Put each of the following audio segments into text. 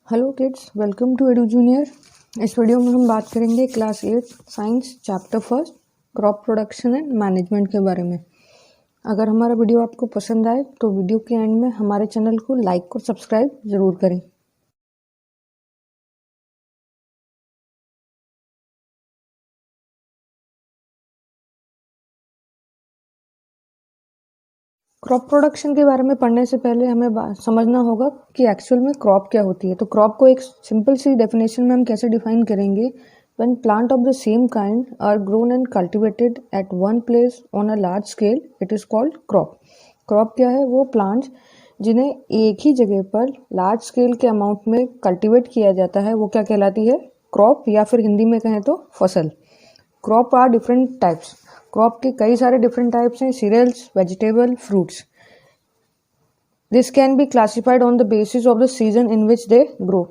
Hello kids, welcome to edu junior. इस video में हम बात करेंगे class 8 science chapter first crop production and management के बारे में। अगर हमारा वीडियो आपको पसंद आए तो वीडियो के एंड में हमारे चैनल को लाइक और सब्सक्राइब ज़रूर करें। क्रॉप प्रोडक्शन के बारे में पढ़ने से पहले हमें समझना होगा कि एक्चुअल में क्रॉप क्या होती है। तो क्रॉप को एक सिंपल सी डेफिनेशन में हम कैसे डिफाइन करेंगे। When plant of the same kind are grown and cultivated at one place on a large scale, it is called crop. Crop क्या है? वो प्लांट्स जिन्हें एक ही जगह पर लार्ज स्केल के अमाउंट में कल्टीवेट किया जाता है वो क्या कहलाती है? क्रॉप, या फिर हिंदी में कहें तो फसल। Crop are different types. Crop के कई सारे डिफरेंट टाइप्स हैं, cereals, vegetable, fruits. This can be classified on the basis of the season in which they grow.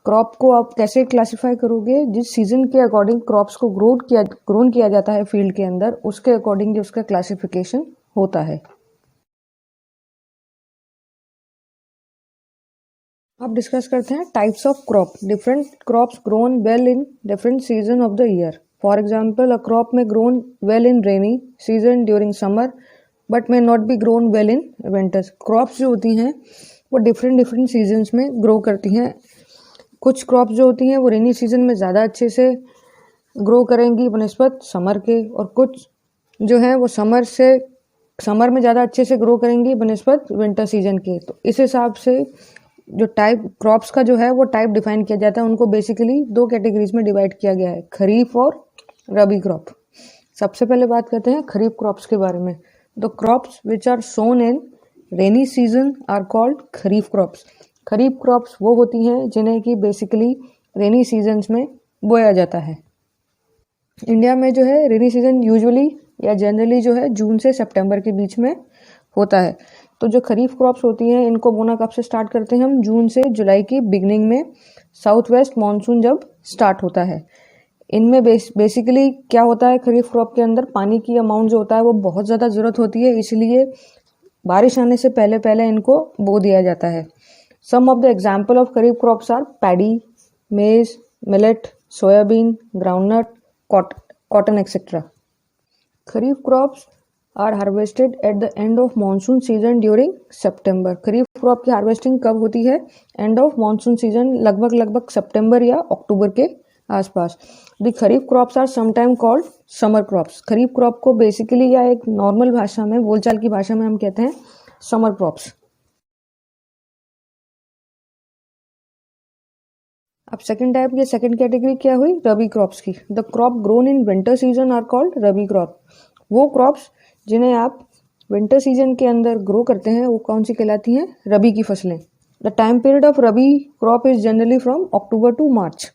Crop को आप कैसे क्लासिफाई करोगे? जिस सीजन के अकॉर्डिंग क्रॉप्स को ग्रोन किया जाता है फील्ड के अंदर, उसके अकॉर्डिंग उसका क्लासिफिकेशन होता है। अब डिस्कस करते हैं types of crop. Different crops grown well in different season of the year. For example, a crop may grown well in rainy season during summer but may not be grown well in winters. Crops जो होती हैं वो different seasons में grow करती हैं। कुछ crops जो होती हैं वो रेनी सीजन में ज़्यादा अच्छे से ग्रो करेंगी बनिस्बत समर के, और कुछ जो है वो समर में ज़्यादा अच्छे से ग्रो करेंगी बनिस्बत विंटर सीजन के। तो इस हिसाब से जो टाइप क्रॉप्स का जो है वो टाइप डिफाइन किया जाता है। उनको बेसिकली दो कैटेगरीज में डिवाइड किया गया है, खरीफ और रबी क्रॉप। सबसे पहले बात करते हैं खरीफ क्रॉप्स के बारे में। The crops which are sown in rainy season are called kharif crops. Kharif crops वो होती हैं जिन्हें कि बेसिकली रेनी सीजन्स में बोया जाता है। इंडिया में जो है रेनी सीजन यूजुअली या जनरली जो है जून से सितंबर के बीच में होता है। तो जो खरीफ क्रॉप्स होती हैं इनको बोना कब से स्टार्ट करते हैं हम? जून से जुलाई की बिगनिंग में, साउथ वेस्ट मानसून जब स्टार्ट होता है। इनमें बेसिकली क्या होता है, खरीफ क्रॉप के अंदर पानी की अमाउंट जो होता है वो बहुत ज़्यादा ज़रूरत होती है, इसलिए बारिश आने से पहले इनको बो दिया जाता है। Some of the example of kharif crops are paddy, maize, millet, soybean, groundnut, cotton, etc. Kharif crops are harvested at the end of monsoon season during September. Kharif crop की हार्वेस्टिंग कब होती है? एंड ऑफ मानसून सीजन, लगभग सितंबर या अक्टूबर के आसपास। The kharif crops are sometime called summer crops. Kharif crop को बेसिकली या एक नॉर्मल भाषा में, बोलचाल की भाषा में हम कहते हैं समर क्रॉप्स। अब सेकंड टाइप की सेकंड कैटेगरी क्या हुई? रबी क्रॉप्स की। The crop grown in winter season are called rabi crop. वो क्रॉप्स जिन्हें आप विंटर सीजन के अंदर ग्रो करते हैं वो कौन सी कहलाती हैं? रबी की फसलें। The time period of rabi crop is generally from October to March.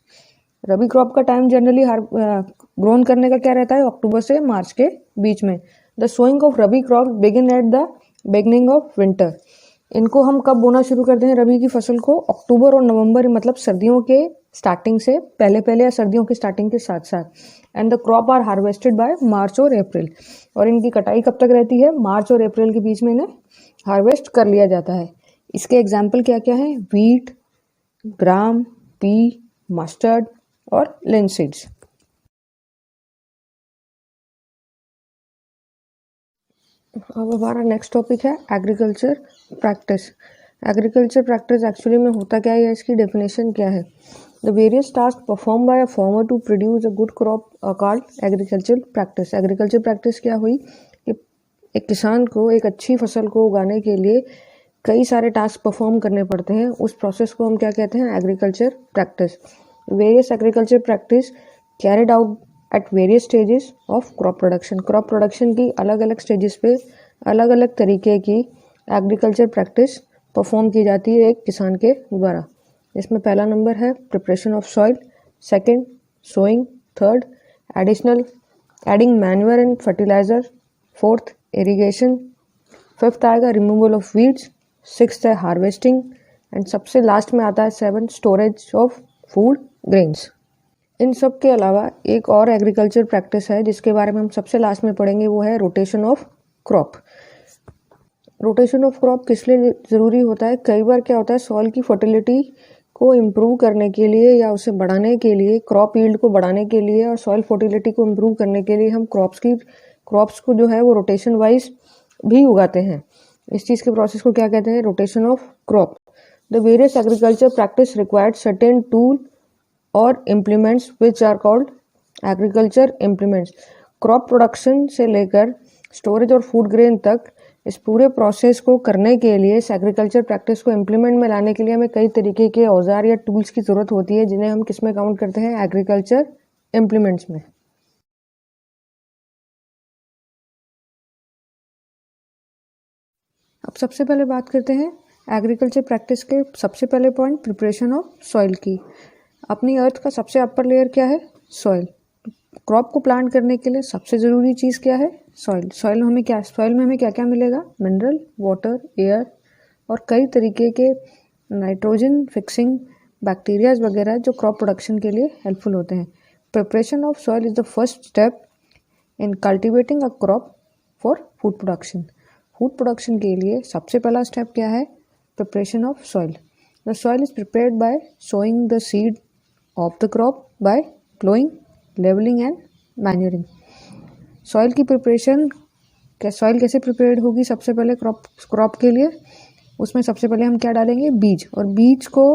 Rabi crop का टाइम जनरली ग्रोन करने का क्या रहता है? अक्टूबर से मार्च के बीच में। The sowing of rabi crop begin at the beginning of winter. इनको हम कब बोना शुरू करते हैं रबी की फसल को? अक्टूबर और नवंबर, मतलब सर्दियों के स्टार्टिंग से पहले या सर्दियों के स्टार्टिंग के साथ साथ। And the crop are harvested by March और अप्रैल। और इनकी कटाई कब तक रहती है? मार्च और अप्रैल के बीच में इन्हें हार्वेस्ट कर लिया जाता है। इसके एग्जाम्पल क्या क्या है? व्हीट, ग्राम, पी, मस्टर्ड और लिंसीड्स। अब हमारा नेक्स्ट टॉपिक है agriculture practice. Agriculture practice actually में होता क्या है, इसकी डेफिनेशन क्या है? The various task perform by a farmer to produce a good crop are called agriculture practice. Agriculture practice क्या हुई कि एक किसान को एक अच्छी फसल को उगाने के लिए कई सारे टास्क परफॉर्म करने पड़ते हैं। उस प्रोसेस को हम क्या कहते हैं? Agriculture practice. Various agriculture practice carried out at various stages of crop production. Crop production की अलग अलग स्टेजेस पे अलग अलग तरीके की एग्रीकल्चर प्रैक्टिस परफॉर्म की जाती है एक किसान के द्वारा। इसमें पहला नंबर है preparation of soil, second sowing, third adding manure and fertiliser, fourth irrigation, fifth आएगा रिमूवल ऑफ वीड्स, सिक्स्थ है हार्वेस्टिंग, एंड सबसे लास्ट में आता है seventh storage of food grains. इन सब के अलावा एक और एग्रीकल्चर प्रैक्टिस है जिसके बारे में हम सबसे लास्ट में पढ़ेंगे, वो है rotation of crop. Rotation of crop किस लिए ज़रूरी होता है? कई बार क्या होता है, सॉइल की फर्टिलिटी को इम्प्रूव करने के लिए या उसे बढ़ाने के लिए, क्रॉप यील्ड को बढ़ाने के लिए और सॉइल फर्टिलिटी को इम्प्रूव करने के लिए हम क्रॉप्स को जो है वो रोटेशन वाइज भी उगाते हैं। इस चीज़ के प्रोसेस को क्या कहते हैं? Rotation of crop. The various agriculture practice required certain tool और implements which are called agriculture implements. Crop production से लेकर स्टोरेज और फूड ग्रेन तक इस पूरे प्रोसेस को करने के लिए, इस एग्रीकल्चर प्रैक्टिस को इम्प्लीमेंट में लाने के लिए हमें कई तरीके के औजार या टूल्स की ज़रूरत होती है, जिन्हें हम किस में काउंट करते हैं? एग्रीकल्चर इम्प्लीमेंट्स में। अब सबसे पहले बात करते हैं एग्रीकल्चर प्रैक्टिस के सबसे पहले पॉइंट, प्रिपरेशन ऑफ सॉइल की। अपनी अर्थ का सबसे अपर लेयर क्या है? सॉइल। क्रॉप को प्लांट करने के लिए सबसे ज़रूरी चीज़ क्या है? सॉइल। सॉइल में हमें क्या क्या मिलेगा? मिनरल, वाटर, एयर और कई तरीके के नाइट्रोजन फिक्सिंग बैक्टीरियाज वगैरह जो क्रॉप प्रोडक्शन के लिए हेल्पफुल होते हैं। Preparation of soil is the first step in cultivating a crop for food production. Food production के लिए सबसे पहला स्टेप क्या है? Preparation of soil. The soil is prepared by sowing the seed of the crop by ploughing, levelling and manuring. Soil की preparation, soil कैसे prepared होगी? सबसे पहले क्रॉप के लिए उसमें सबसे पहले हम क्या डालेंगे? बीज। और बीज को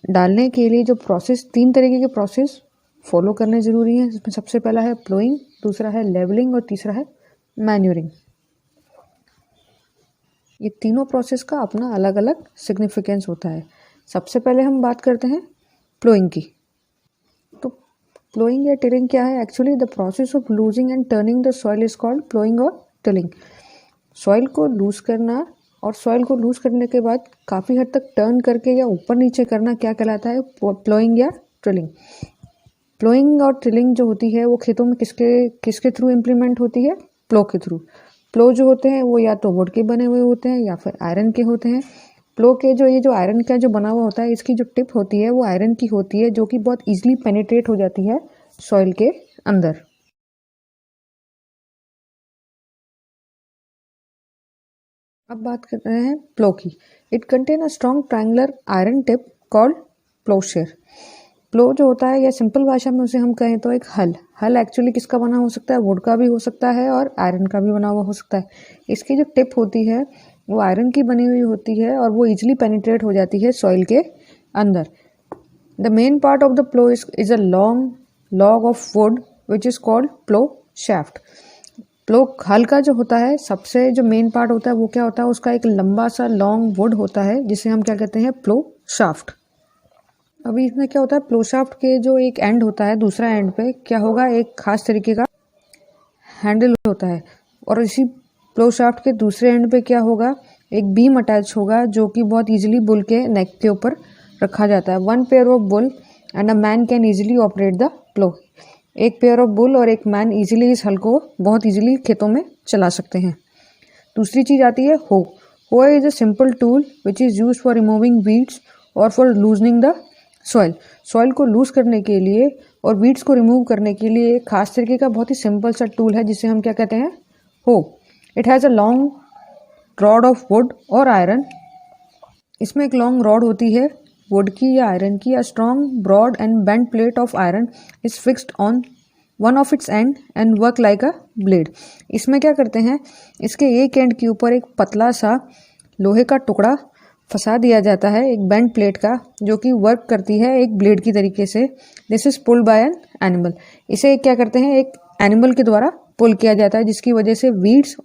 डालने के लिए जो प्रोसेस, 3 तरीके के प्रोसेस फॉलो करने ज़रूरी हैं। इसमें सबसे पहला है प्लोइंग, दूसरा है लेवलिंग और तीसरा है मैन्यूरिंग। ये तीनों प्रोसेस का अपना अलग अलग सिग्निफिकेंस होता है। सबसे पहले हम बात करते हैं प्लोइंग की। तो प्लोइंग या टिलिंग क्या है? Actually the process of losing and turning the soil is called ploughing और टिलिंग। सॉइल को लूज करना और सॉइल को लूज करने के बाद काफ़ी हद तक टर्न करके या ऊपर नीचे करना क्या कहलाता है? प्लोइंग या टिलिंग। प्लोइंग और टिलिंग जो होती है वो खेतों में किसके थ्रू इम्प्लीमेंट होती है? प्लो के थ्रू। प्लो जो होते हैं वो या तो वुड के बने हुए होते हैं या फिर आयरन के होते हैं। प्लो के जो आयरन का जो बना हुआ होता है, इसकी जो टिप होती है वो आयरन की होती है, जो कि बहुत ईजिली पेनिट्रेट हो जाती है सॉइल के अंदर। अब बात कर रहे हैं प्लो की। It contain a strong triangular iron tip called ploughshare. Plough जो होता है, या सिंपल भाषा में उसे हम कहें तो एक हल एक्चुअली किसका बना हो सकता है? वुड का भी हो सकता है और आयरन का भी बना हुआ हो सकता है। इसकी जो टिप होती है वो आयरन की बनी हुई होती है और वो इजिली पेनिट्रेट हो जाती है सॉइल के अंदर। The main part of the plough is a long log of wood which is called plough shaft. Plough हल का जो होता है, सबसे जो मेन पार्ट होता है वो क्या होता है? उसका एक लंबा सा लॉन्ग वुड होता है जिसे हम क्या कहते हैं? प्लो शाफ्ट। अभी इसमें क्या होता है? प्लो शाफ्ट के जो एक एंड होता है, दूसरा एंड पे क्या होगा? एक खास तरीके का हैंडल होता है और इसी प्लो शाफ्ट के दूसरे एंड पे क्या होगा? एक बीम अटैच होगा जो कि बहुत इजीली बुल के नेक के ऊपर रखा जाता है। 1 pair of bull and a man can easily operate the plough. एक पेयर ऑफ बुल और एक मैन इजीली इस हल को बहुत इजीली खेतों में चला सकते हैं। दूसरी चीज़ आती है hoe. Hoe is a simple tool which is use for removing weeds और for loosening the soil. Soil को लूज करने के लिए और वीड्स को रिमूव करने के लिए एक खास तरीके का बहुत ही सिंपल सा टूल है जिसे हम क्या कहते हैं? हो। It has a long rod of would और आयरन। इसमें एक लॉन्ग रॉड होती है वुड की या आयरन की। A strong broad and bent plate of iron is fixed on one of its end and work like a blade. इसमें क्या करते हैं? इसके एक एंड के ऊपर एक पतला सा लोहे का टुकड़ा फंसा दिया जाता है, एक बेंट प्लेट का, जो कि वर्क करती है एक ब्लेड की तरीके से। This is pulled bye an animal. इसे क्या करते हैं? एक एनिमल के द्वारा पुल किया जाता है, जिसकी वजह से वीड्स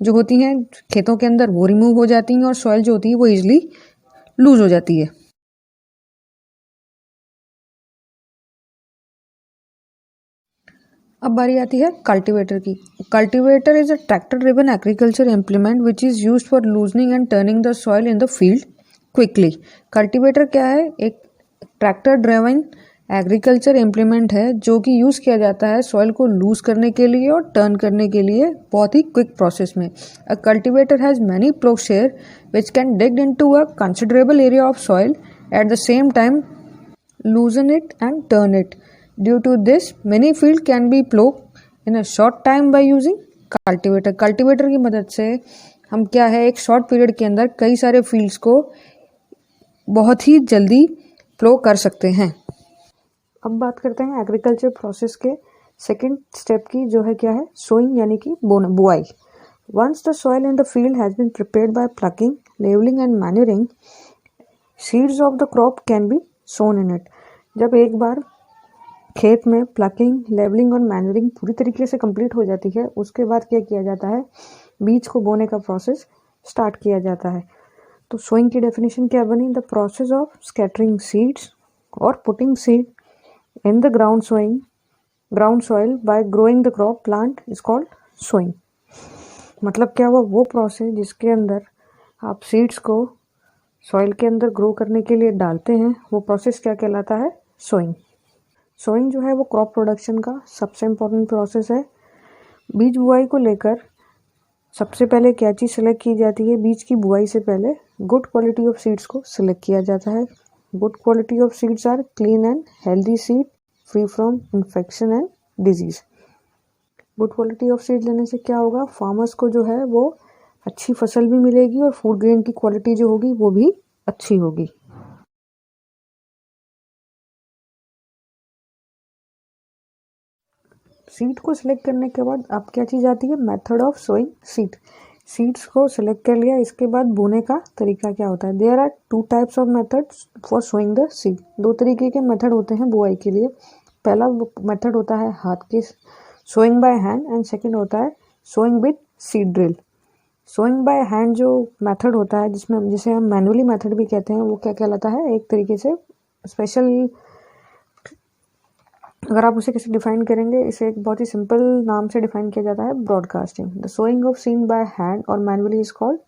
जो होती हैं खेतों के अंदर वो रिमूव हो जाती हैं और सॉइल जो होती है वो इजिली लूज हो जाती है। अब बारी आती है कल्टीवेटर की। Cultivator is a tractor driven agriculture implement which is use for loosening and turning the soil in the field quickly. Cultivator क्या है? एक ट्रैक्टर ड्रिवन एग्रीकल्चर इम्प्लीमेंट है जो कि यूज़ किया जाता है सॉइल को लूज करने के लिए और टर्न करने के लिए बहुत ही क्विक प्रोसेस में। A cultivator has many ploughshare which can dig into a considerable area of soil at the same time loosen it and turn it. Due to this, many fields can be plowed in a short time by using cultivator. Cultivator की मदद से हम क्या है, एक short period के अंदर कई सारे फील्ड्स को बहुत ही जल्दी फ्लो कर सकते हैं। अब बात करते हैं एग्रीकल्चर प्रोसेस के सेकेंड स्टेप की, जो है क्या है, सोइंग यानी कि बुआई। Once the soil in the field has been prepared by plucking, leveling and manuring, seeds of the crop can be sown in it. जब एक बार खेत में प्लकिंग, लेवलिंग और मैन्यूरिंग पूरी तरीके से कंप्लीट हो जाती है, उसके बाद क्या किया जाता है, बीज को बोने का प्रोसेस स्टार्ट किया जाता है। तो सोइंग की डेफिनेशन क्या बनी, the process of scattering seeds और putting seed in the ground soil by growing the crop plant is called sowing. मतलब क्या हुआ, वो प्रोसेस जिसके अंदर आप सीड्स को सॉइल के अंदर ग्रो करने के लिए डालते हैं, वो प्रोसेस क्या कहलाता है, सोइंग। सोइंग जो है वो क्रॉप प्रोडक्शन का सबसे इम्पोर्टेंट प्रोसेस है। बीज बुआई को लेकर सबसे पहले क्या चीज़ सेलेक्ट की जाती है, बीज की बुआई से पहले गुड क्वालिटी ऑफ सीड्स को सिलेक्ट किया जाता है। Good quality of seeds are clean and healthy seed, free from infection and disease. Good quality of seed लेने से क्या होगा, फार्मर्स को जो है वो अच्छी फसल भी मिलेगी और फूड ग्रेन की क्वालिटी जो होगी वो भी अच्छी होगी। सीड को सिलेक्ट करने के बाद अब क्या चीज़ आती है, method of sowing seed. Seeds को सिलेक्ट कर लिया, इसके बाद बोने का तरीका क्या होता है। There are two types of methods for sowing the seed. दो तरीके के मेथड होते हैं बुआई के लिए। पहला मेथड होता है हाथ के sowing by hand and second होता है sowing with seed drill. Sowing by hand जो मेथड होता है, जिसे हम मैनुअली मेथड भी कहते हैं, वो क्या कहलाता है, एक तरीके से स्पेशल, अगर आप उसे कैसे डिफाइन करेंगे, इसे एक बहुत ही सिंपल नाम से डिफाइन किया जाता है, broadcasting. The sowing of seed by hand और manually is called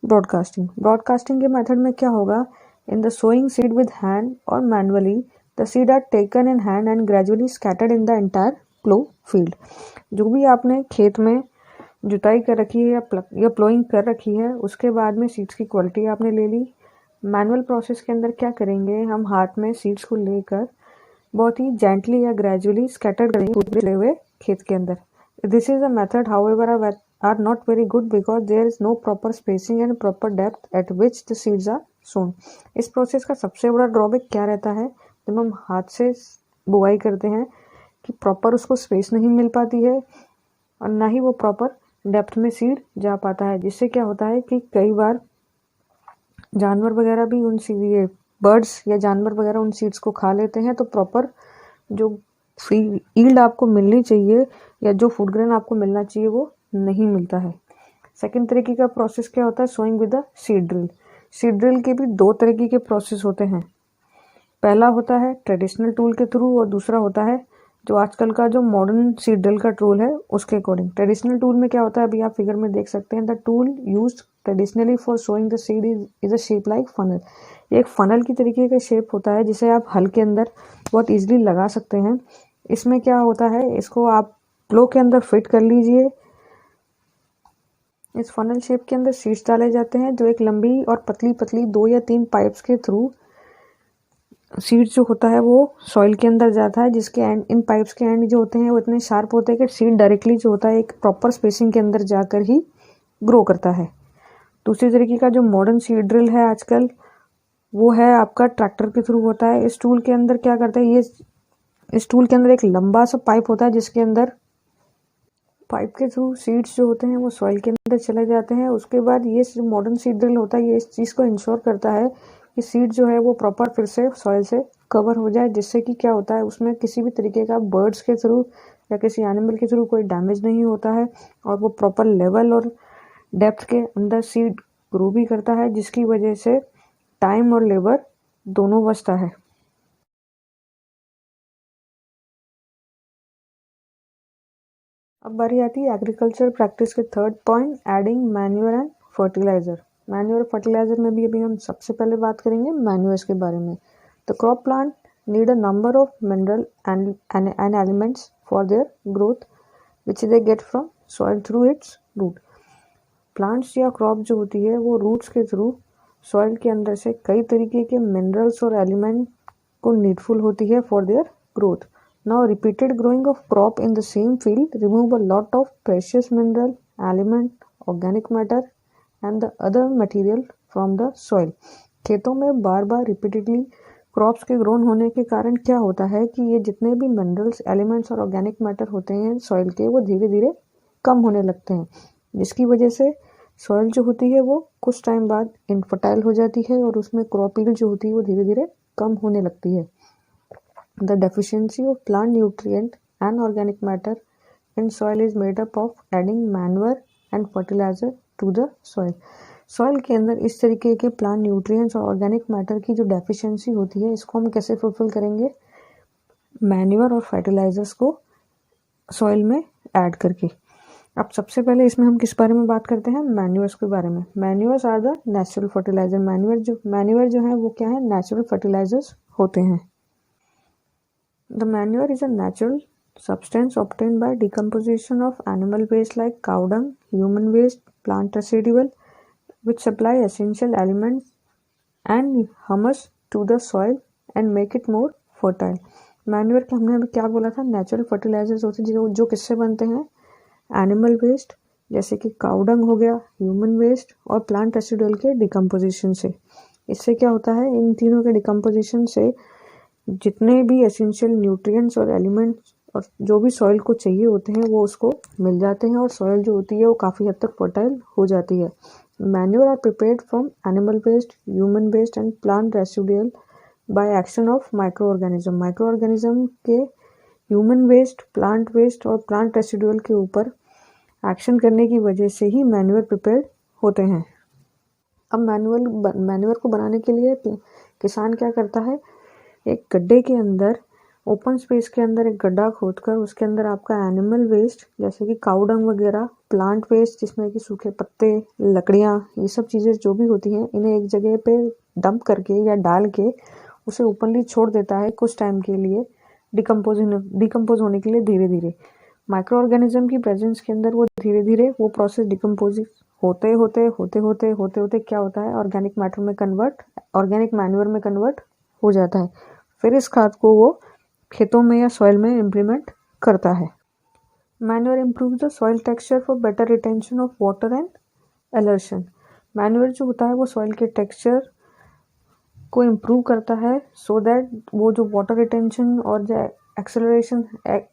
broadcasting. Broadcasting के मेथड में क्या होगा, in the sowing seed with hand और manually the seed are taken in hand and gradually scattered in the entire plough field. जो भी आपने खेत में जुताई कर रखी है या प्लोइंग कर रखी है, उसके बाद में सीड्स की क्वालिटी आपने ले ली। मैनुअल प्रोसेस के अंदर क्या करेंगे, हम हाथ में सीड्स को लेकर बहुत ही जेंटली या ग्रेजुअली स्कैटर्ड करेंगे हुए खेत के अंदर। This is a method however are not very good because there is no proper spacing and proper depth at which the seeds are sown. इस प्रोसेस का सबसे बड़ा ड्रॉबैक क्या रहता है, जब हम हाथ से बुआई करते हैं कि प्रॉपर उसको स्पेस नहीं मिल पाती है और ना ही वो प्रॉपर डेप्थ में सीड जा पाता है, जिससे क्या होता है कि कई बार जानवर वगैरह भी ये बर्ड्स या जानवर वगैरह उन सीड्स को खा लेते हैं, तो प्रॉपर जो फ्री ईल्ड आपको मिलनी चाहिए या जो फूड ग्रेन आपको मिलना चाहिए वो नहीं मिलता है। सेकंड तरीके का प्रोसेस क्या होता है, sowing with the seed drill. Seed drill के भी दो तरीके के प्रोसेस होते हैं। पहला होता है ट्रेडिशनल टूल के थ्रू और दूसरा होता है जो आजकल का जो मॉडर्न सीड ड्रिल का टूल है उसके अकॉर्डिंग। ट्रेडिशनल टूल में क्या होता है, अभी आप फिगर में देख सकते हैं, the tool used traditionally for sowing the seed is a shape like funnel. ये एक फनल की तरीके का शेप होता है जिसे आप हल के अंदर बहुत ईजिली लगा सकते हैं। इसमें क्या होता है, इसको आप प्लो के अंदर फिट कर लीजिए। इस फनल शेप के अंदर सीड्स डाले जाते हैं जो एक लंबी और पतली पतली 2 या 3 पाइप्स के थ्रू सीड जो होता है वो सॉइल के अंदर जाता है, जिसके एंड, इन पाइप्स के एंड जो होते हैं वो इतने शार्प होते हैं कि सीड डायरेक्टली जो होता है एक प्रॉपर स्पेसिंग के अंदर जाकर ही ग्रो करता है। दूसरी तरीके का जो मॉडर्न सीड ड्रिल है आजकल, वो है आपका ट्रैक्टर के थ्रू होता है। इस टूल के अंदर क्या करता है, इस टूल के अंदर एक लंबा सा पाइप होता है जिसके अंदर पाइप के थ्रू सीड्स जो होते हैं वो सॉइल के अंदर चले जाते हैं। उसके बाद ये जो मॉडर्न सीड ड्रिल होता है ये इस चीज़ को इंश्योर करता है कि सीड जो है वो प्रॉपर फिर से सॉइल से कवर हो जाए, जिससे कि क्या होता है उसमें किसी भी तरीके का बर्ड्स के थ्रू या किसी एनिमल के थ्रू कोई डैमेज नहीं होता है और वो प्रॉपर लेवल और डेप्थ के अंदर सीड ग्रो भी करता है, जिसकी वजह से टाइम और लेबर दोनों बचता है। अब बारी आती है एग्रीकल्चर प्रैक्टिस के third point, adding manure and fertiliser. Manure fertiliser में भी अभी हम सबसे पहले बात करेंगे मैन्योर्स के बारे में। The crop plant need a number of mineral and elements for their growth which they get from soil through its root. Plants या क्रॉप जो होती है वो रूट्स के थ्रू सॉइल के अंदर से कई तरीके के मिनरल्स और एलिमेंट को नीडफुल होती है for their growth. Now repeated growing of crop in the same field remove a lot of precious mineral, element, organic matter and the other material from the soil. खेतों में बार बार repeatedly crops के grown होने के कारण क्या होता है कि ये जितने भी मिनरल्स, एलिमेंट्स और ऑर्गेनिक मैटर होते हैं सॉइल के, वो धीरे धीरे कम होने लगते हैं, जिसकी वजह से सॉइल जो होती है वो कुछ टाइम बाद इनफर्टाइल हो जाती है और उसमें क्रॉप यील्ड जो होती है वो धीरे धीरे कम होने लगती है। The deficiency of plant nutrient and organic matter in soil is made up of adding manure and fertiliser to the soil. Soil के अंदर इस तरीके के प्लांट न्यूट्रिएंट्स और ऑर्गेनिक मैटर की जो डेफिशिएंसी होती है, इसको हम कैसे फुलफिल करेंगे? मैन्योर और फर्टिलाइजर्स को सॉइल में ऐड करके। अब सबसे पहले इसमें हम किस बारे में बात करते हैं? मैन्योर्स के बारे में। Manures are the natural fertiliser. Manure जो है वो क्या है? नेचुरल फर्टिलाइजर्स होते हैं। The manure is a natural substance obtained by decomposition of animal waste like cow dung, human waste, plant residual, which supply essential elements and humus to the soil and make it more fertile. Manure के हमने अभी क्या बोला था? Natural fertilisers होते हैं जो किससे बनते हैं? एनिमल वेस्ट जैसे कि काउ डंग हो गया, ह्यूमन वेस्ट और प्लांट रेसिडुअल के डिकम्पोजिशन से। इससे क्या होता है? इन तीनों के डिकम्पोजिशन से जितने भी एसेंशियल न्यूट्रिएंट्स और एलिमेंट्स और जो भी सॉइल को चाहिए होते हैं वो उसको मिल जाते हैं और सॉइल जो होती है वो काफ़ी हद तक फर्टाइल हो जाती है। Manure are prepared from animal waste, human waste and plant residual by action of micro organism. Micro organism के ह्यूमन वेस्ट, प्लांट वेस्ट और प्लांट रेसिडुअल के ऊपर एक्शन करने की वजह से ही मैन्योर प्रिपेयर्ड होते हैं। अब मैन्योर को बनाने के लिए किसान क्या करता है? एक गड्ढे के अंदर, ओपन स्पेस के अंदर एक गड्ढा खोदकर उसके अंदर आपका एनिमल वेस्ट जैसे कि काउ डंग वगैरह, प्लांट वेस्ट जिसमें कि सूखे पत्ते, लकड़ियाँ, ये सब चीज़ें जो भी होती हैं, इन्हें एक जगह पे डंप करके या डाल के उसे ओपनली छोड़ देता है कुछ टाइम के लिए, डिकम्पोज होने के लिए धीरे धीरे। माइक्रो ऑर्गेनिज्म की प्रेजेंस के अंदर वो धीरे धीरे वो प्रोसेस डिकम्पोज होते होते क्या होता है? ऑर्गेनिक मैन्योर में कन्वर्ट हो जाता है। फिर इस खाद को वो खेतों में या सॉइल में इम्प्लीमेंट करता है। Manure improve the soil texture for better retention of water and aeration. Manure जो होता है वो सॉइल के टेक्सचर को इम्प्रूव करता है सो दैट वो जो वाटर रिटेंशन और जो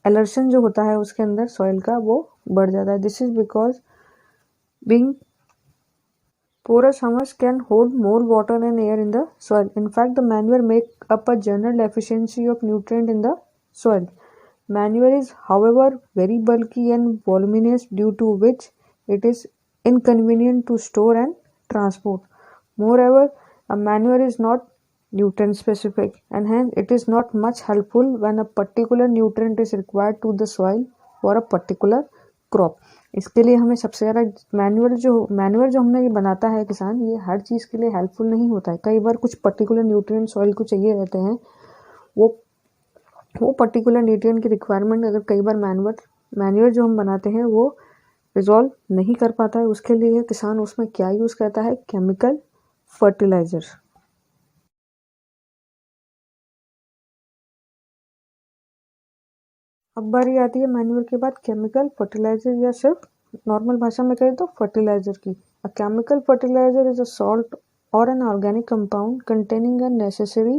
एलर्शन जो होता है उसके अंदर सॉइल का वो बढ़ जाता है। This is because being porous humus can hold more water and air in the soil. In fact, the manure make up a general deficiency of nutrient in the soil. Manure is, however, very bulky and voluminous, due to which it is inconvenient to store and transport. Moreover, a manure is not nutrient specific and hence it is not much helpful when a particular nutrient is required to the soil for a particular crop. इसके लिए हमें सबसे ज़्यादा manual जो हमने ये बनाता है किसान, ये हर चीज़ के लिए हेल्पफुल नहीं होता है। कई बार कुछ पर्टिकुलर न्यूट्रिएंट सॉइल को चाहिए रहते हैं, वो पर्टिकुलर न्यूट्रिएंट की रिक्वायरमेंट अगर कई बार मैन्युअल जो हम बनाते हैं वो रिजॉल्व नहीं कर पाता है। उसके लिए किसान उसमें क्या यूज़ करता है? Chemical fertiliser. अब बारी आती है मैन्योर के बाद केमिकल फर्टिलाइजर या सिर्फ नॉर्मल भाषा में कहें तो फर्टिलाइजर की। A chemical fertiliser is a salt और an organic compound containing a necessary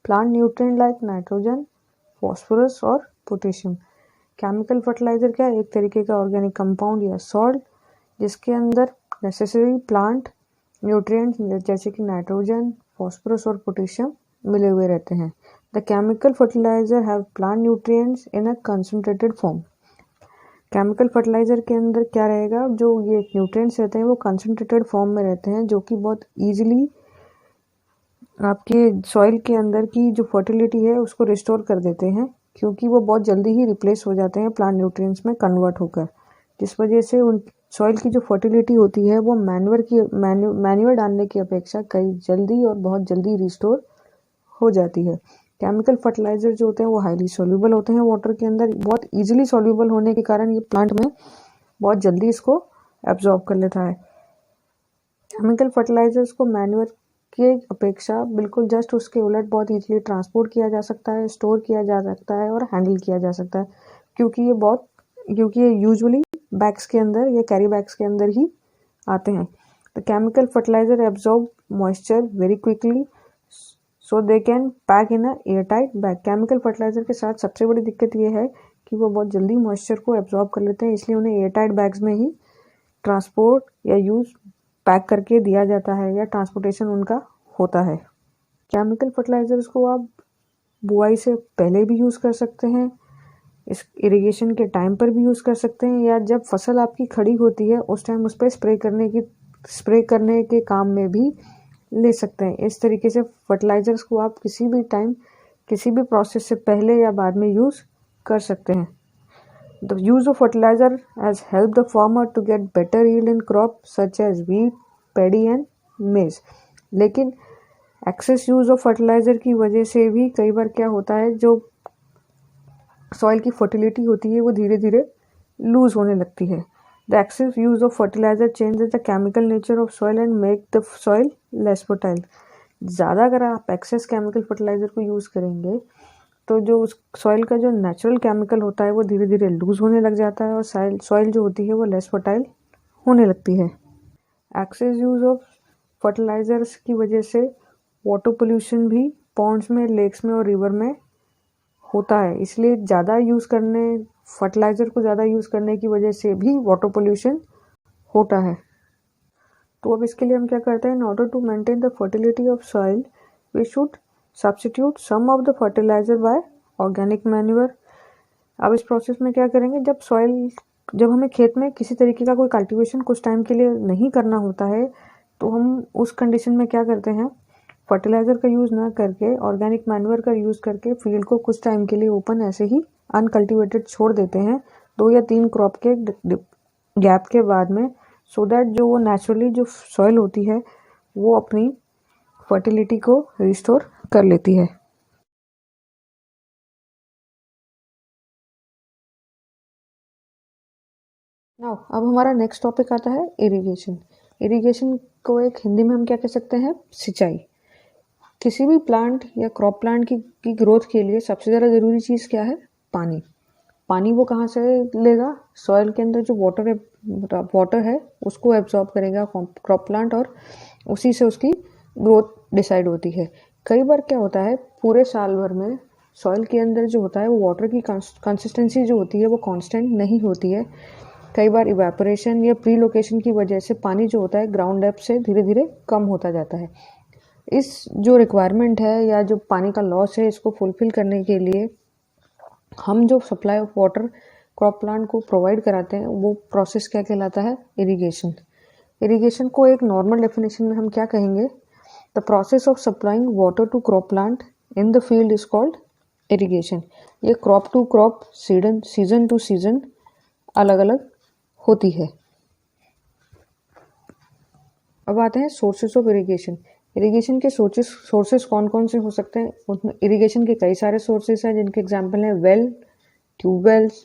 plant nutrient like nitrogen, phosphorus और पोटेशियम। केमिकल फर्टिलाइजर क्या है? एक तरीके का ऑर्गेनिक कंपाउंड या सॉल्ट जिसके अंदर नेसेसरी प्लांट न्यूट्रिएंट्स जैसे कि नाइट्रोजन, फॉस्फोरस और पोटेशियम मिले हुए रहते हैं। The chemical fertilizer have plant nutrients in a concentrated form. Chemical fertiliser के अंदर क्या रहेगा? जो ये न्यूट्रिएंट्स रहते हैं वो कंसनट्रेटेड फॉर्म में रहते हैं, जो कि बहुत ईजिली आपके सॉइल के अंदर की जो फर्टिलिटी है उसको रिस्टोर कर देते हैं, क्योंकि वो बहुत जल्दी ही रिप्लेस हो जाते हैं प्लांट न्यूट्रिएंट्स में कन्वर्ट होकर, जिस वजह से उन सॉइल की जो फर्टिलिटी होती है वो मैन्योर डालने की अपेक्षा कई जल्दी और बहुत जल्दी रिस्टोर हो जाती है। केमिकल फर्टिलाइजर जो होते हैं वो हाईली सॉल्युबल होते हैं वाटर के अंदर, बहुत इजीली सॉल्युबल होने के कारण ये प्लांट में बहुत जल्दी इसको एब्जॉर्ब कर लेता है। केमिकल फर्टिलाइजर्स को मैन्योर के अपेक्षा बिल्कुल जस्ट उसके उलट बहुत इजीली ट्रांसपोर्ट किया जा सकता है, स्टोर किया जा सकता है और हैंडल किया जा सकता है, क्योंकि ये यूजुअली बैग्स के अंदर या कैरी बैग्स के अंदर ही आते हैं। The chemical fertilizer absorb moisture very quickly so they can pack in a air tight bag. Chemical fertiliser के साथ सबसे बड़ी दिक्कत ये है कि वो बहुत जल्दी मॉइस्चर को एब्जॉर्ब कर लेते हैं, इसलिए उन्हें एयर टाइट बैग्स में ही ट्रांसपोर्ट या यूज़ पैक करके दिया जाता है या ट्रांसपोर्टेशन उनका होता है। केमिकल फर्टिलाइजर्स को आप बुआई से पहले भी यूज़ कर सकते हैं, इस इरिगेशन के टाइम पर भी यूज़ कर सकते हैं, या जब फसल आपकी खड़ी होती है उस टाइम उस पर स्प्रे करने के काम में भी ले सकते हैं। इस तरीके से फर्टिलाइजर्स को आप किसी भी टाइम किसी भी प्रोसेस से पहले या बाद में यूज़ कर सकते हैं। The use of fertiliser has help the farmer to get better yield in crop such as wheat, paddy and maize. लेकिन एक्सेस यूज़ ऑफ फर्टिलाइज़र की वजह से भी कई बार क्या होता है, जो सॉइल की फर्टिलिटी होती है वो धीरे धीरे लूज होने लगती है। The excess use of fertiliser changes the chemical nature of soil and make the soil less fertile. ज़्यादा अगर आप एक्सेस केमिकल फर्टिलाइजर को यूज़ करेंगे तो जो उस सॉइल का जो नेचुरल केमिकल होता है वो धीरे धीरे लूज होने लग जाता है और सॉइल जो होती है वो लेस फर्टाइल होने लगती है। एक्सेस यूज़ ऑफ फर्टिलाइजर्स की वजह से वाटर पोल्यूशन भी पॉन्ड्स में, लेक्स में और रिवर में होता है, इसलिए फर्टिलाइज़र को ज़्यादा यूज़ करने की वजह से भी वाटर पोल्यूशन होता है। तो अब इसके लिए हम क्या करते हैं, in order to maintain the fertility of soil we should substitute some of the fertiliser by organic manure. अब इस प्रोसेस में क्या करेंगे, जब हमें खेत में किसी तरीके का कोई कल्टीवेशन कुछ टाइम के लिए नहीं करना होता है तो हम उस कंडीशन में क्या करते हैं, फर्टिलाइज़र का यूज़ ना करके ऑर्गेनिक मैन्यूअर का यूज़ करके फील्ड को कुछ टाइम के लिए ओपन ऐसे ही अनकल्टिवेटेड छोड़ देते हैं 2 या 3 क्रॉप के गैप के बाद में, सो दैट जो वो नेचुरली जो सॉइल होती है वो अपनी फर्टिलिटी को रिस्टोर कर लेती है। नाउ अब हमारा नेक्स्ट टॉपिक आता है इरिगेशन। इरिगेशन को एक हिंदी में हम क्या कह सकते हैं, सिंचाई। किसी भी प्लांट या क्रॉप प्लांट की ग्रोथ के लिए सबसे ज़्यादा ज़रूरी चीज़ क्या है, पानी। पानी वो कहाँ से लेगा, सॉइल के अंदर जो वाटर है उसको एब्जॉर्ब करेगा क्रॉप प्लांट और उसी से उसकी ग्रोथ डिसाइड होती है। कई बार क्या होता है, पूरे साल भर में सॉइल के अंदर जो होता है वो वाटर की कंसिस्टेंसी जो होती है वो कांस्टेंट नहीं होती है। कई बार इवेपोरेशन या प्री लोकेशन की वजह से पानी जो होता है ग्राउंड डेप्थ से धीरे धीरे कम होता जाता है। इस जो रिक्वायरमेंट है या जो पानी का लॉस है इसको फुलफिल करने के लिए हम जो supply of water crop plant को प्रोवाइड कराते हैं वो प्रोसेस क्या कहलाता है, इरिगेशन। इरिगेशन को एक नॉर्मल डेफिनेशन में हम क्या कहेंगे, the process of supplying water to crop plant in the field is called irrigation. ये crop to crop, season to season अलग अलग होती है। अब आते हैं सोर्सेस ऑफ इरिगेशन। इरिगेशन के सोर्सेस कौन कौन से हो सकते हैं, उसमें इरिगेशन के कई सारे सोर्सेस हैं जिनके एग्जांपल हैं well, tubewells,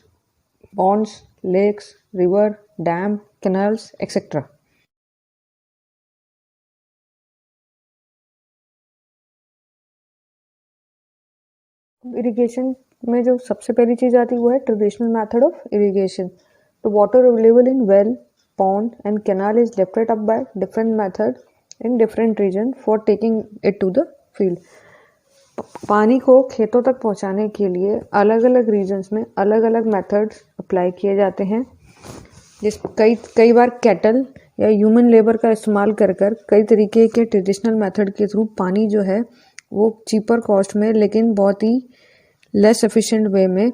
ponds, lakes, river, dam, canals etcetera. Irrigation में जो सबसे पहली चीज़ आती है वो है ट्रेडिशनल मेथड ऑफ इरिगेशन। तो water available in well, pond and canal is lifted up by different method in different region for taking it to the field। पानी को खेतों तक पहुंचाने के लिए अलग अलग रीजन्स में अलग अलग मेथड्स अप्लाई किए जाते हैं। कई बार कैटल या ह्यूमन लेबर का इस्तेमाल कर कई तरीके के ट्रेडिशनल मेथड के थ्रू पानी जो है वो चीपर कॉस्ट में लेकिन बहुत ही लेस एफिशिएंट वे में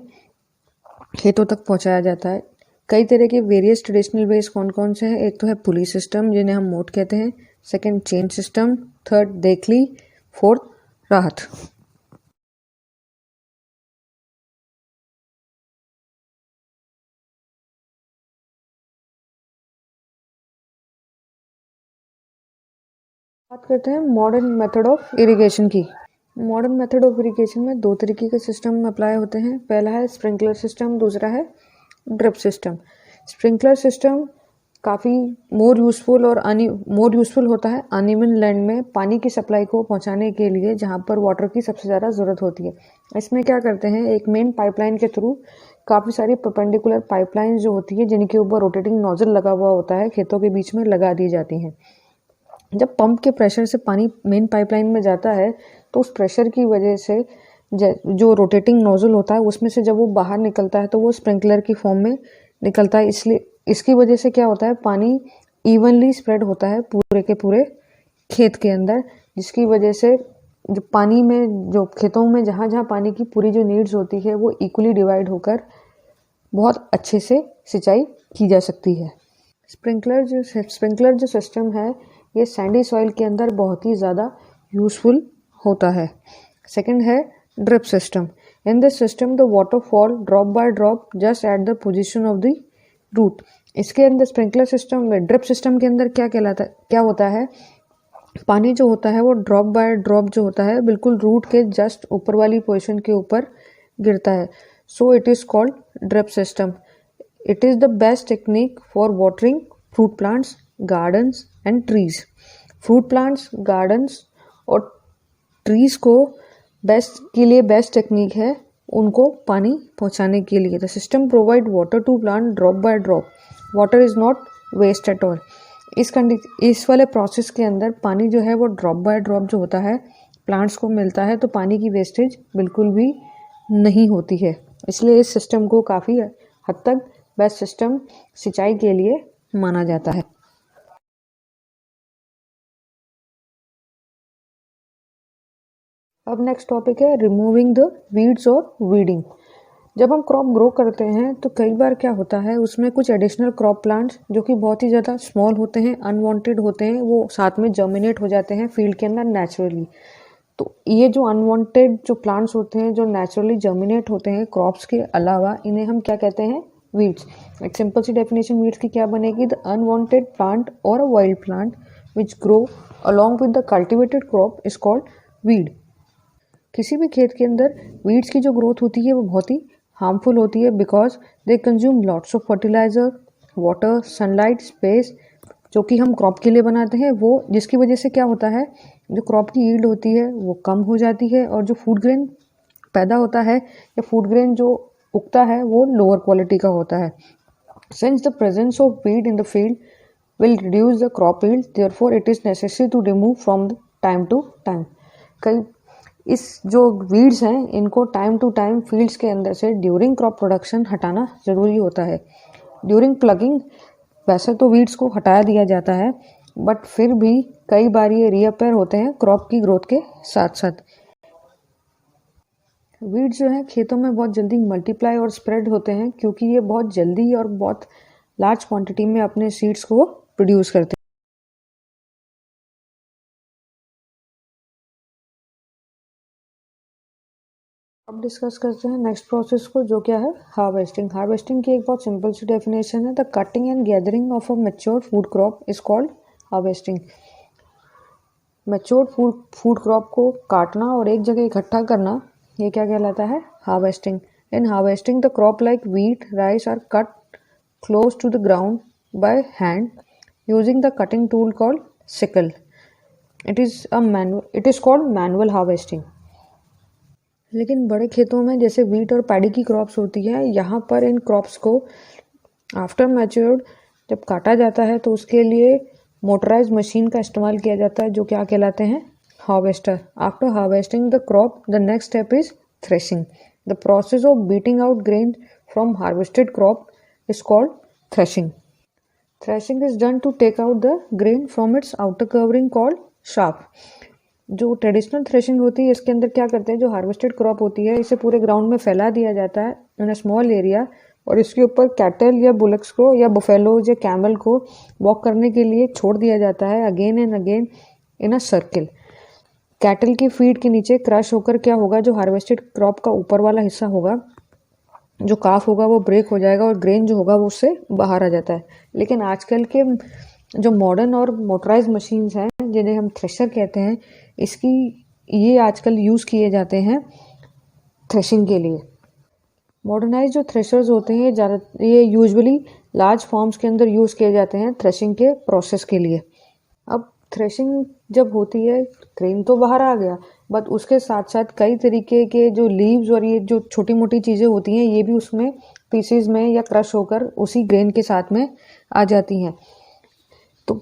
खेतों तक पहुंचाया जाता है। कई तरह के वेरियस ट्रेडिशनल वेज कौन कौन से हैं, एक तो है पुली सिस्टम जिन्हें हम मोट कहते हैं, सेकंड चेन सिस्टम, थर्ड देखली, फोर्थ राहत। बात करते हैं मॉडर्न मेथड ऑफ इरिगेशन की। मॉडर्न मेथड ऑफ इरिगेशन में 2 तरीके के सिस्टम अप्लाई होते हैं। पहला है स्प्रिंकलर सिस्टम, दूसरा है ड्रिप सिस्टम। स्प्रिंकलर सिस्टम काफ़ी मोर यूज़फुल होता है अनइवन लैंड में पानी की सप्लाई को पहुंचाने के लिए जहां पर वाटर की सबसे ज़्यादा ज़रूरत होती है। इसमें क्या करते हैं, एक मेन पाइपलाइन के थ्रू काफ़ी सारी परपेंडिकुलर पाइपलाइन जो होती है जिनके ऊपर रोटेटिंग नोजल लगा हुआ होता है खेतों के बीच में लगा दी जाती हैं। जब पंप के प्रेशर से पानी मेन पाइपलाइन में जाता है तो उस प्रेशर की वजह से जो रोटेटिंग नोजल होता है उसमें से जब वो बाहर निकलता है तो वो स्प्रिंकलर की फॉर्म में निकलता है। इसलिए इसकी वजह से क्या होता है, पानी इवनली स्प्रेड होता है पूरे के पूरे खेत के अंदर, जिसकी वजह से जो पानी में, जो खेतों में जहाँ जहाँ पानी की पूरी जो नीड्स होती है वो इक्वली डिवाइड होकर बहुत अच्छे से सिंचाई की जा सकती है। स्प्रिंकलर जो सिस्टम है ये सैंडी सॉइल के अंदर बहुत ही ज़्यादा यूज़फुल होता है। सेकंड है drip system. In this system the water fall drop by drop just at the position of the root. इसके अंदर स्प्रिंकलर सिस्टम में, ड्रिप सिस्टम के अंदर क्या होता है, पानी जो होता है वो ड्रॉप बाय ड्रॉप जो होता है बिल्कुल रूट के जस्ट ऊपर वाली पोजीशन के ऊपर गिरता है। So it is called drip system. It is the best technique for watering fruit plants, gardens and trees. Fruit plants, gardens और ट्रीज को बेस्ट टेक्निक है उनको पानी पहुंचाने के लिए। The system provide water to plant drop by drop. Water is not waste at all. इस वाले प्रोसेस के अंदर पानी जो है वो ड्रॉप बाय ड्रॉप जो होता है प्लांट्स को मिलता है, तो पानी की वेस्टेज बिल्कुल भी नहीं होती है। इसलिए इस सिस्टम को काफ़ी हद तक बेस्ट सिस्टम सिंचाई के लिए माना जाता है। अब नेक्स्ट टॉपिक है रिमूविंग द वीड्स और वीडिंग। जब हम क्रॉप ग्रो करते हैं तो कई बार क्या होता है, उसमें कुछ एडिशनल क्रॉप प्लांट्स जो कि बहुत ही ज़्यादा स्मॉल होते हैं, अनवांटेड होते हैं, वो साथ में जर्मिनेट हो जाते हैं फील्ड के अंदर नेचुरली। तो ये जो अनवांटेड जो प्लांट्स होते हैं जो नेचुरली जर्मिनेट होते हैं क्रॉप्स के अलावा, इन्हें हम क्या कहते हैं, वीड्स। एक सिंपल सी डेफिनेशन वीड्स की क्या बनेगी, द अनवांटेड प्लांट और a wild plant which grow along with the cultivated crop is called weed. किसी भी खेत के अंदर वीड्स की जो ग्रोथ होती है वो बहुत ही हार्मफुल होती है because they consume lots of fertiliser, water, sunlight, space जो कि हम क्रॉप के लिए बनाते हैं, वो जिसकी वजह से क्या होता है, जो क्रॉप की यील्ड होती है वो कम हो जाती है और जो फूड ग्रेन पैदा होता है या फूड ग्रेन जो उगता है वो लोअर क्वालिटी का होता है। Since the presence of weed in the field will reduce the crop yield, therefore it is necessary to remove from the time to time। कई इस जो वीड्स हैं इनको टाइम टू टाइम फील्ड्स के अंदर से ड्यूरिंग क्रॉप प्रोडक्शन हटाना ज़रूरी होता है। ड्यूरिंग प्लगिंग वैसे तो वीड्स को हटाया दिया जाता है, बट फिर भी कई बार ये रीअपेयर होते हैं क्रॉप की ग्रोथ के साथ साथ। वीड्स जो हैं खेतों में बहुत जल्दी मल्टीप्लाई और स्प्रेड होते हैं क्योंकि ये बहुत जल्दी और बहुत लार्ज क्वांटिटी में अपने सीड्स को प्रोड्यूस करते हैं। अब डिस्कस करते हैं नेक्स्ट प्रोसेस को, जो क्या है, हार्वेस्टिंग। हार्वेस्टिंग की एक बहुत सिंपल सी डेफिनेशन है, the cutting and gathering of a mature food crop is called harvesting. Mature food crop को काटना और एक जगह इकट्ठा करना, ये क्या कहलाता है, harvesting. In harvesting the crop like wheat, rice are cut close to the ground by hand using the cutting tool called sickle. It is called manual harvesting। लेकिन बड़े खेतों में जैसे वीट और पैडी की क्रॉप्स होती है, यहाँ पर इन क्रॉप्स को आफ्टर मैच्योर्ड जब काटा जाता है तो उसके लिए मोटराइज मशीन का इस्तेमाल किया जाता है जो क्या कहलाते हैं, harvester. After harvesting the crop the next step is threshing. The process of beating out grain from harvested crop is called threshing. Threshing is done to take out the grain from its outer covering called chaff। जो traditional threshing होती है इसके अंदर क्या करते हैं, जो harvested crop होती है इसे पूरे ग्राउंड में फैला दिया जाता है इन अ स्मॉल एरिया, और इसके ऊपर कैटल या बुलक्स को या बुफेलोज या कैमल को वॉक करने के लिए छोड़ दिया जाता है again and again in a circle. Cattle की फीड के नीचे क्रश होकर क्या होगा, जो हार्वेस्टेड क्रॉप का ऊपर वाला हिस्सा होगा, जो काफ होगा वो ब्रेक हो जाएगा और ग्रेन जो होगा वो उससे बाहर आ जाता है। लेकिन आजकल के जो मॉडर्न और मोटराइज मशीन्स हैं जिन्हें हम थ्रेशर कहते हैं, ये आजकल यूज़ किए जाते हैं थ्रेशिंग के लिए। मॉडर्नाइज जो थ्रेशर्स होते हैं ये यूजुअली लार्ज फार्म्स के अंदर यूज़ किए जाते हैं थ्रेशिंग के प्रोसेस के लिए। अब थ्रेशिंग जब होती है, ग्रेन तो बाहर आ गया, बट उसके साथ साथ कई तरीके के जो लीव्स और ये जो छोटी मोटी चीज़ें होती हैं ये भी उसमें पीसेस में या क्रश होकर उसी ग्रेन के साथ में आ जाती हैं। तो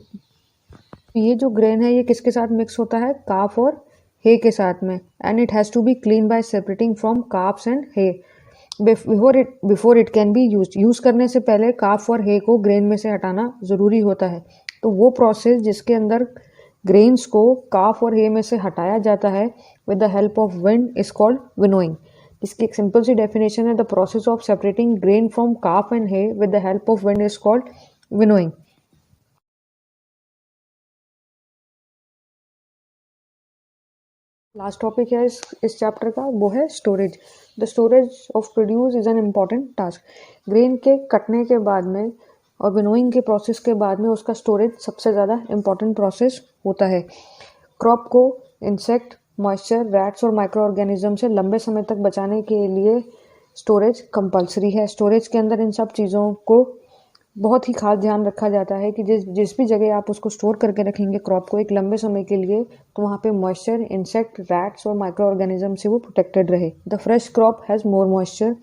ये जो ग्रेन है ये किसके साथ मिक्स होता है? काफ और हे के साथ में। And it has to be clean by separating from chaffs and hay before it can be use करने से पहले काफ और हे को ग्रेन में से हटाना ज़रूरी होता है। तो वो प्रोसेस जिसके अंदर ग्रेन्स को काफ और हे में से हटाया जाता है with the help of wind is called winnowing. इसकी एक सिंपल सी डेफिनेशन है, the process of separating grain from chaff and hay with the help of wind is called winnowing. Last topic है इस चैप्टर का, वो है storage. The storage of produce is an important task. Grain के कटने के बाद में और विनोइंग के प्रोसेस के बाद में उसका स्टोरेज सबसे ज़्यादा इम्पॉर्टेंट प्रोसेस होता है। क्रॉप को इंसेक्ट, मॉइस्चर, रैट्स और माइक्रो ऑर्गेनिज्म से लंबे समय तक बचाने के लिए स्टोरेज कंपलसरी है। स्टोरेज के अंदर इन सब चीज़ों को बहुत ही खास ध्यान रखा जाता है कि जिस भी जगह आप उसको स्टोर करके रखेंगे क्रॉप को एक लंबे समय के लिए, तो वहाँ पे मॉइस्चर, इंसेक्ट, रैट्स और माइक्रो ऑर्गेनिज्म से वो प्रोटेक्टेड रहे। The fresh crop has more moisture.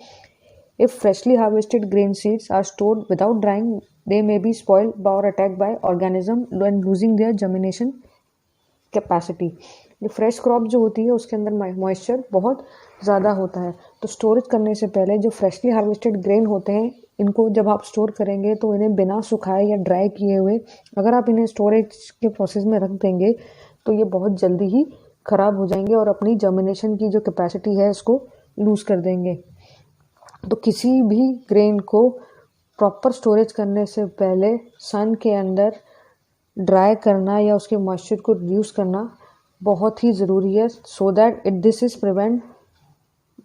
If freshly harvested grain seeds are stored without drying, they may be spoiled or attacked by organisms and losing their germination capacity. ये fresh crop जो होती है उसके अंदर moisture बहुत ज़्यादा होता है, तो स्टोरेज करने से पहले जो फ्रेशली हार्वेस्टेड ग्रेन होते हैं इनको जब आप स्टोर करेंगे तो इन्हें बिना सुखाए या ड्राई किए हुए अगर आप इन्हें स्टोरेज के प्रोसेस में रख देंगे तो ये बहुत जल्दी ही ख़राब हो जाएंगे और अपनी जर्मिनेशन की जो कैपेसिटी है इसको लूज़ कर देंगे। तो किसी भी ग्रेन को प्रॉपर स्टोरेज करने से पहले सन के अंदर ड्राई करना या उसके मॉइस्चर को रिड्यूस करना बहुत ही ज़रूरी है, so that this is prevent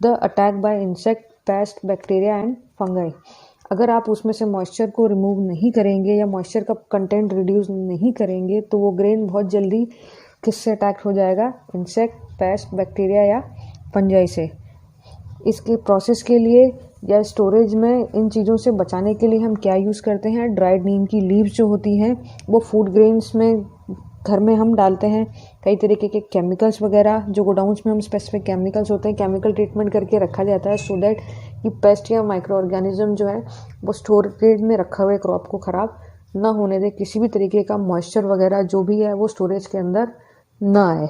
the attack by insect, paste, bacteria and fungi. अगर आप उसमें से मॉइस्चर को रिमूव नहीं करेंगे या मॉइस्चर का कंटेंट रिड्यूस नहीं करेंगे तो वो ग्रेन बहुत जल्दी किससे अटैक हो जाएगा? इंसेक्ट, पेस्ट, बैक्टीरिया या फंजाई से। इसके प्रोसेस के लिए या स्टोरेज में इन चीज़ों से बचाने के लिए हम क्या यूज़ करते हैं? ड्राइड नीम की लीव्स जो होती हैं वो फूड ग्रेन्स में घर में हम डालते हैं। कई तरीके के केमिकल्स वगैरह जो गोडाउंस में हम स्पेसिफिक केमिकल्स होते हैं केमिकल ट्रीटमेंट करके रखा जाता है, सो दैट कि पेस्ट या माइक्रो ऑर्गेनिज्म जो है वो स्टोरेज में रखा हुए क्रॉप को ख़राब ना होने दे, किसी भी तरीके का मॉइस्चर वगैरह जो भी है वो स्टोरेज के अंदर ना आए।